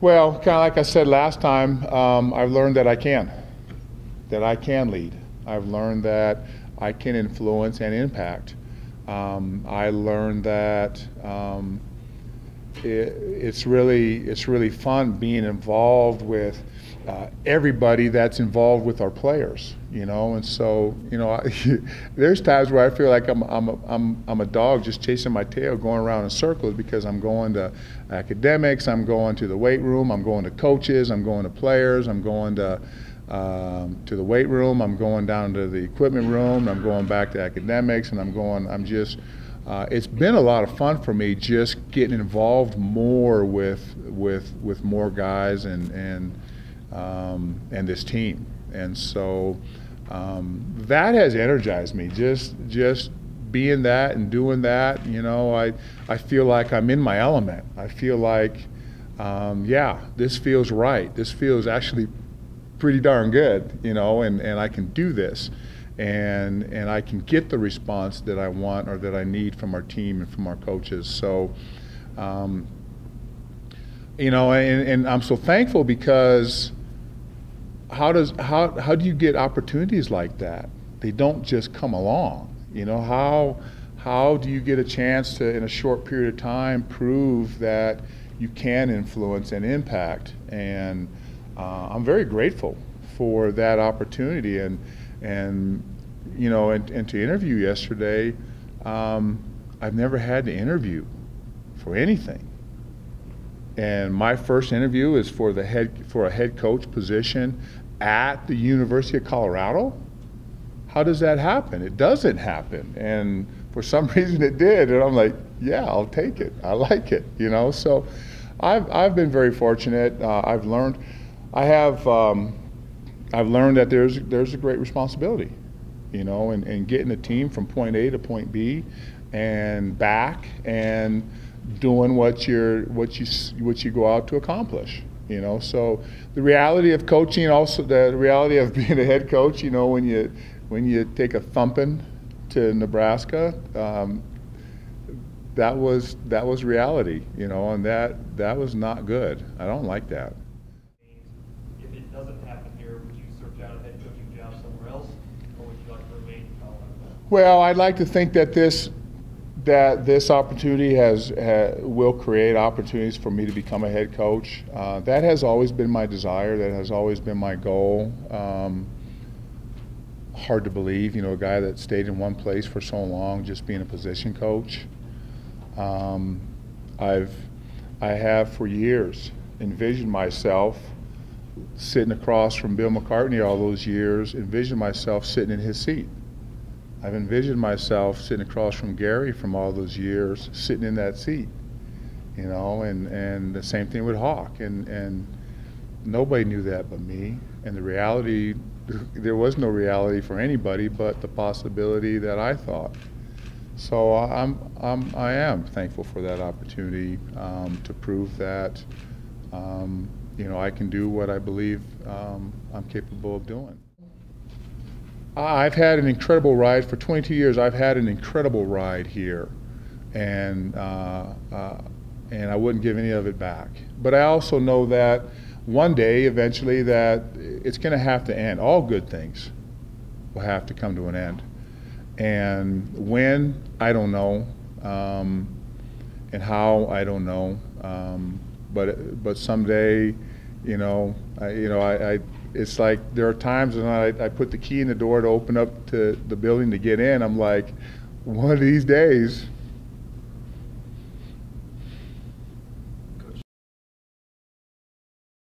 Well, kind of like I said last time, I've learned that I can lead. I've learned that I can influence and impact. I learned that it's really fun being involved with everybody that's involved with our players, and so there's times where I feel like I'm a dog just chasing my tail, going around in circles, because I'm going to academics, I'm going to the weight room, I'm going to coaches, I'm going to players, I'm going to the weight room, I'm going down to the equipment room, I'm going back to academics, and it's been a lot of fun for me just getting involved more with more guys and this team, and so that has energized me. Just being that and doing that, I feel like I'm in my element. I feel like, this feels right. This feels actually pretty darn good, and I can do this, and I can get the response that I want or that I need from our team and from our coaches. So, and I'm so thankful, because how do you get opportunities like that? They don't just come along. How do you get a chance to, in a short period of time, prove that you can influence and impact? And I'm very grateful for that opportunity, and to interview yesterday. I've never had to interview for anything, and my first interview is for a head coach position at the University of Colorado. How does that happen? It doesn't happen, and for some reason it did, and I'm like, yeah, I'll take it. I like it, So I've been very fortunate. I've learned that there's a great responsibility, in getting a team from point A to point B and back, and doing what you go out to accomplish. So the reality of coaching, also the reality of being a head coach, when you take a thumping to Nebraska, that was reality, and that was not good. I don't like that. If it doesn't happen here, would you search out a head coaching job somewhere else, or would you like to remain in Colorado? Well, I'd like to think that this opportunity will create opportunities for me to become a head coach. That has always been my desire. That has always been my goal. Hard to believe, a guy that stayed in one place for so long, just being a position coach. I have for years envisioned myself sitting across from Bill McCartney all those years, envisioned myself sitting in his seat. I've envisioned myself sitting across from Gary from all those years, sitting in that seat, and the same thing with Hawk, and nobody knew that but me, and the reality, there was no reality for anybody but the possibility that I thought. So I am thankful for that opportunity to prove that I can do what I believe I'm capable of doing. I've had an incredible ride for 22 years. I've had an incredible ride here, and I wouldn't give any of it back. But I also know that one day, eventually, that it's going to have to end. All good things will have to come to an end. And when, I don't know, and how, I don't know. But someday, it's like there are times when I put the key in the door to open up to the building to get in. I'm like, one of these days,